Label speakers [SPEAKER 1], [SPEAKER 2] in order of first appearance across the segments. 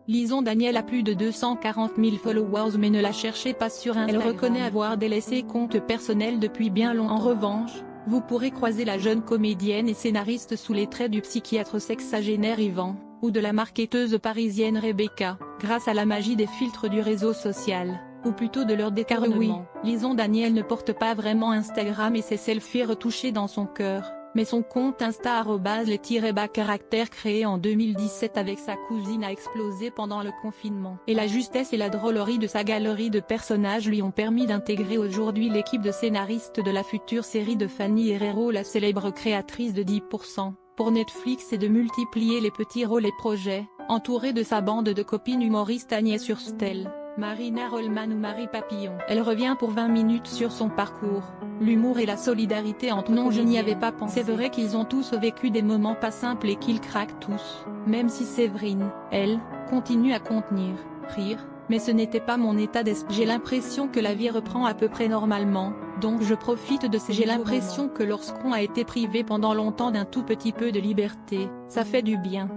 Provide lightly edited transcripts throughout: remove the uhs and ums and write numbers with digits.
[SPEAKER 1] Lison Daniel a plus de 240 000 followers mais ne la cherchez pas sur Instagram. Elle reconnaît avoir délaissé compte personnel depuis bien longtemps. En revanche, vous pourrez croiser la jeune comédienne et scénariste sous les traits du psychiatre sexagénaire Yvan, ou de la marketeuse parisienne Rebecca, grâce à la magie des filtres du réseau social, ou plutôt de leur détournement. Oui, Lison Daniel ne porte pas vraiment Instagram et ses selfies retouchés dans son cœur, mais son compte Insta @les-bas caractère créé en 2017 avec sa cousine a explosé pendant le confinement. Et la justesse et la drôlerie de sa galerie de personnages lui ont permis d'intégrer aujourd'hui l'équipe de scénaristes de la future série de Fanny Herrero, la célèbre créatrice de 10%, pour Netflix, et de multiplier les petits rôles et projets, entourée de sa bande de copines humoristes Agnès Hurstel, Marina Rollman ou Marie Papillon. Elle revient pour 20 minutes sur son parcours, l'humour et la solidarité entre Non, je n'y avais pas pensé. C'est vrai qu'ils ont tous vécu des moments pas simples et qu'ils craquent tous, même si Séverine, elle, continue à contenir, rire, mais ce n'était pas mon état d'esprit. J'ai l'impression que la vie reprend à peu près normalement, donc je profite de ces. J'ai l'impression que lorsqu'on a été privé pendant longtemps d'un tout petit peu de liberté, ça fait du bien.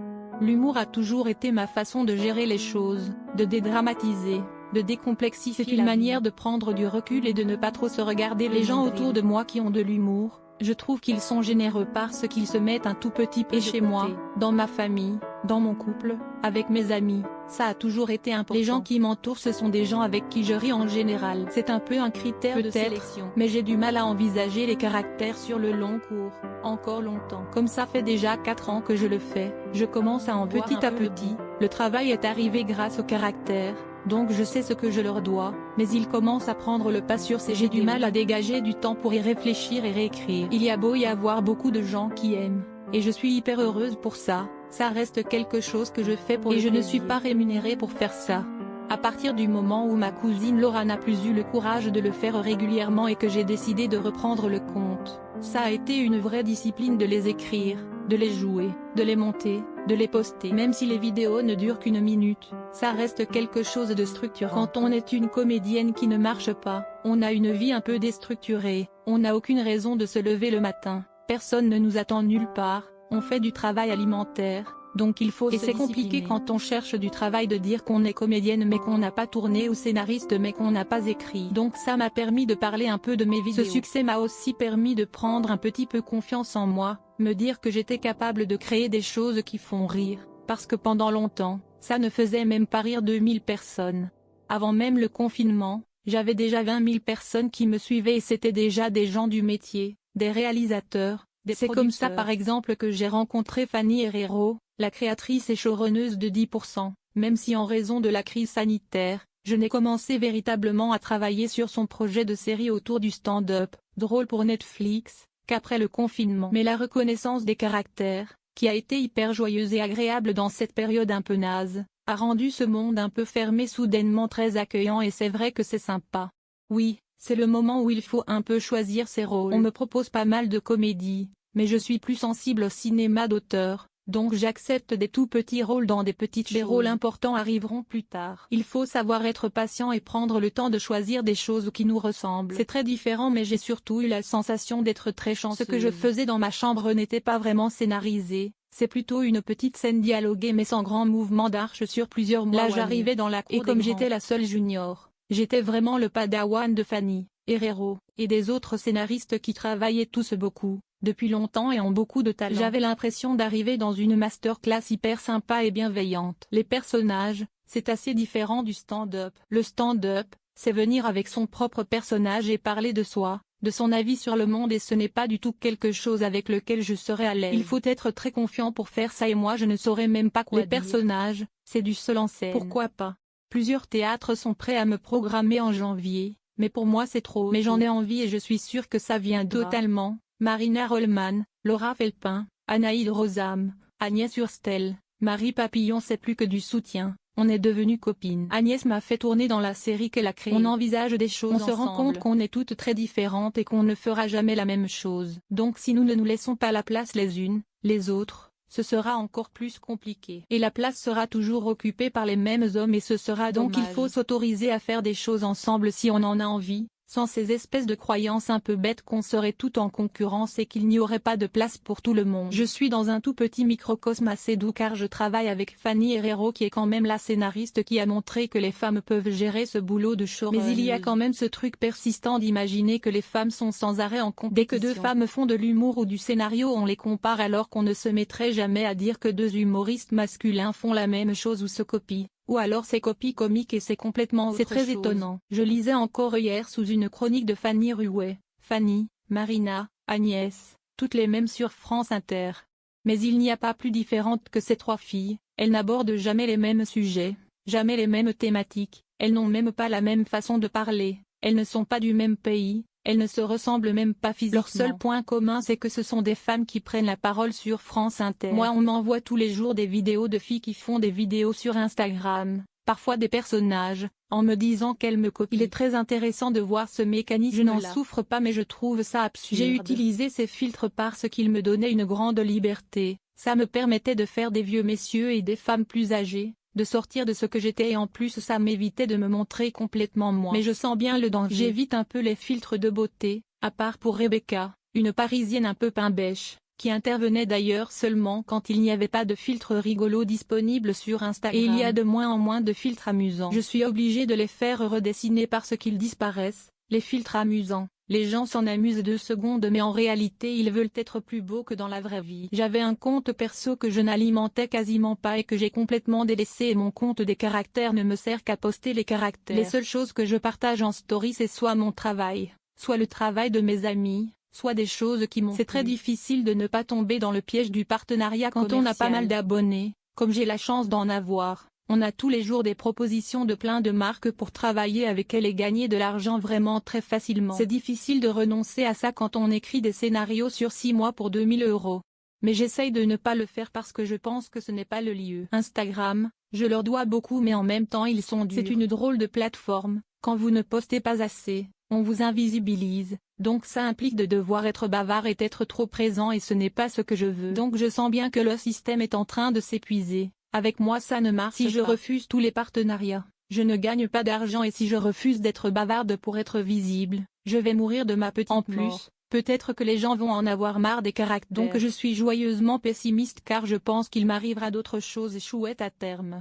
[SPEAKER 1] L'humour a toujours été ma façon de gérer les choses, de dédramatiser, de décomplexifier. C'est une manière de prendre du recul et de ne pas trop se regarder. Les gens autour de moi qui ont de l'humour, je trouve qu'ils sont généreux parce qu'ils se mettent un tout petit peu chez moi, dans ma famille, dans mon couple, avec mes amis, ça a toujours été important. Les gens qui m'entourent, ce sont des gens avec qui je ris en général. C'est un peu un critère de sélection, mais j'ai du mal à envisager les caractères sur le long cours, encore longtemps. Comme ça fait déjà 4 ans que je le fais, je commence à en voir petit à petit, le travail est arrivé grâce au caractère. Donc je sais ce que je leur dois, mais ils commencent à prendre le pas sur ces. J'ai du mal à dégager du temps pour y réfléchir et réécrire. Il y a beau y avoir beaucoup de gens qui aiment, et je suis hyper heureuse pour ça, ça reste quelque chose que je fais pour le plaisir. Et je ne suis pas rémunérée pour faire ça. À partir du moment où ma cousine Laura n'a plus eu le courage de le faire régulièrement et que j'ai décidé de reprendre le compte, ça a été une vraie discipline de les écrire, de les jouer, de les monter, de les poster. Même si les vidéos ne durent qu'1 minute, ça reste quelque chose de structurant. Quand on est une comédienne qui ne marche pas, on a une vie un peu déstructurée, on n'a aucune raison de se lever le matin, personne ne nous attend nulle part, on fait du travail alimentaire, donc il faut se discipliner. Et c'est compliqué quand on cherche du travail de dire qu'on est comédienne mais qu'on n'a pas tourné, ou scénariste mais qu'on n'a pas écrit. Donc ça m'a permis de parler un peu de mes vidéos. Ce succès m'a aussi permis de prendre un petit peu confiance en moi, me dire que j'étais capable de créer des choses qui font rire, parce que pendant longtemps, ça ne faisait même pas rire 2000 personnes. Avant même le confinement, j'avais déjà 20 000 personnes qui me suivaient et c'était déjà des gens du métier, des réalisateurs, des producteurs. C'est comme ça par exemple que j'ai rencontré Fanny Herrero, la créatrice et showrunneuse de 10%, même si en raison de la crise sanitaire, je n'ai commencé véritablement à travailler sur son projet de série autour du stand-up, drôle pour Netflix, qu'après le confinement. Mais la reconnaissance des caractères, qui a été hyper joyeuse et agréable dans cette période un peu naze, a rendu ce monde un peu fermé soudainement très accueillant, et c'est vrai que c'est sympa. Oui, c'est le moment où il faut un peu choisir ses rôles. On me propose pas mal de comédies, mais je suis plus sensible au cinéma d'auteur, donc j'accepte des tout petits rôles dans des petites choses. Les rôles importants arriveront plus tard. Il faut savoir être patient et prendre le temps de choisir des choses qui nous ressemblent. C'est très différent, mais j'ai surtout eu la sensation d'être très chanceuse. Ce que je faisais dans ma chambre n'était pas vraiment scénarisé, c'est plutôt une petite scène dialoguée mais sans grand mouvement d'arche sur plusieurs mois. Là j'arrivais dans la cour et comme j'étais la seule junior, j'étais vraiment le padawan de Fanny Herrero, et des autres scénaristes qui travaillaient tous beaucoup, depuis longtemps et ont beaucoup de talent. J'avais l'impression d'arriver dans une masterclass hyper sympa et bienveillante. Les personnages, c'est assez différent du stand-up. Le stand-up, c'est venir avec son propre personnage et parler de soi, de son avis sur le monde, et ce n'est pas du tout quelque chose avec lequel je serais à l'aise. Il faut être très confiant pour faire ça et moi je ne saurais même pas quoi dire. Les personnages, c'est du seul en scène. Pourquoi pas? Plusieurs théâtres sont prêts à me programmer en janvier, mais pour moi c'est trop. Mais j'en ai envie et je suis sûre que ça viendra. Totalement. Marina Rollman, Laura Felpin, Anaïd Rosam, Agnès Hurstel, Marie Papillon, c'est plus que du soutien, on est devenues copines. Agnès m'a fait tourner dans la série qu'elle a créée. On envisage des choses ensemble. On se rend compte qu'on est toutes très différentes et qu'on ne fera jamais la même chose. Donc si nous ne nous laissons pas la place les unes, les autres, ce sera encore plus compliqué. Et la place sera toujours occupée par les mêmes hommes et ce sera donc il faut s'autoriser à faire des choses ensemble si on en a envie. sans ces espèces de croyances un peu bêtes qu'on serait tout en concurrence et qu'il n'y aurait pas de place pour tout le monde. Je suis dans un tout petit microcosme assez doux car je travaille avec Fanny Herrero qui est quand même la scénariste qui a montré que les femmes peuvent gérer ce boulot de showrunner. Mais il y a quand même ce truc persistant d'imaginer que les femmes sont sans arrêt en compétition. Dès que deux femmes font de l'humour ou du scénario on les compare alors qu'on ne se mettrait jamais à dire que deux humoristes masculins font la même chose ou se copient. Ou alors c'est copie comique et c'est complètement autre chose. C'est très étonnant. Je lisais encore hier sous une chronique de Fanny Ruet, Fanny, Marina, Agnès, toutes les mêmes sur France Inter. Mais il n'y a pas plus différente que ces trois filles, elles n'abordent jamais les mêmes sujets, jamais les mêmes thématiques, elles n'ont même pas la même façon de parler, elles ne sont pas du même pays. Elles ne se ressemblent même pas physiquement. Leur seul point commun c'est que ce sont des femmes qui prennent la parole sur France Inter. Moi on m'envoie tous les jours des vidéos de filles qui font des vidéos sur Instagram, parfois des personnages, en me disant qu'elles me copient. Il est très intéressant de voir ce mécanisme. Je n'en souffre pas mais je trouve ça absurde. J'ai utilisé ces filtres parce qu'ils me donnaient une grande liberté, ça me permettait de faire des vieux messieurs et des femmes plus âgées, de sortir de ce que j'étais et en plus ça m'évitait de me montrer complètement moi. Mais je sens bien le danger. J'évite un peu les filtres de beauté, à part pour Rebecca, une Parisienne un peu pain-bêche, qui intervenait d'ailleurs seulement quand il n'y avait pas de filtres rigolos disponibles sur Instagram. Et il y a de moins en moins de filtres amusants. Je suis obligée de les faire redessiner parce qu'ils disparaissent, les filtres amusants. Les gens s'en amusent 2 secondes mais en réalité ils veulent être plus beaux que dans la vraie vie. J'avais un compte perso que je n'alimentais quasiment pas et que j'ai complètement délaissé et mon compte des caractères ne me sert qu'à poster les caractères. Les seules choses que je partage en story c'est soit mon travail, soit le travail de mes amis, soit des choses qui m'ont. C'est très difficile de ne pas tomber dans le piège du partenariat quand on a pas mal d'abonnés, comme j'ai la chance d'en avoir. On a tous les jours des propositions de plein de marques pour travailler avec elles et gagner de l'argent vraiment très facilement. C'est difficile de renoncer à ça quand on écrit des scénarios sur 6 mois pour 2000 €. Mais j'essaye de ne pas le faire parce que je pense que ce n'est pas le lieu. Instagram, je leur dois beaucoup mais en même temps ils sont durs. C'est une drôle de plateforme, quand vous ne postez pas assez, on vous invisibilise, donc ça implique de devoir être bavard et être trop présent et ce n'est pas ce que je veux. Donc je sens bien que le système est en train de s'épuiser. Avec moi ça ne marche pas. Si je refuse tous les partenariats, je ne gagne pas d'argent et si je refuse d'être bavarde pour être visible, je vais mourir de ma petite mort. En plus, peut-être que les gens vont en avoir marre des caractères. Donc je suis joyeusement pessimiste car je pense qu'il m'arrivera d'autres choses chouettes à terme.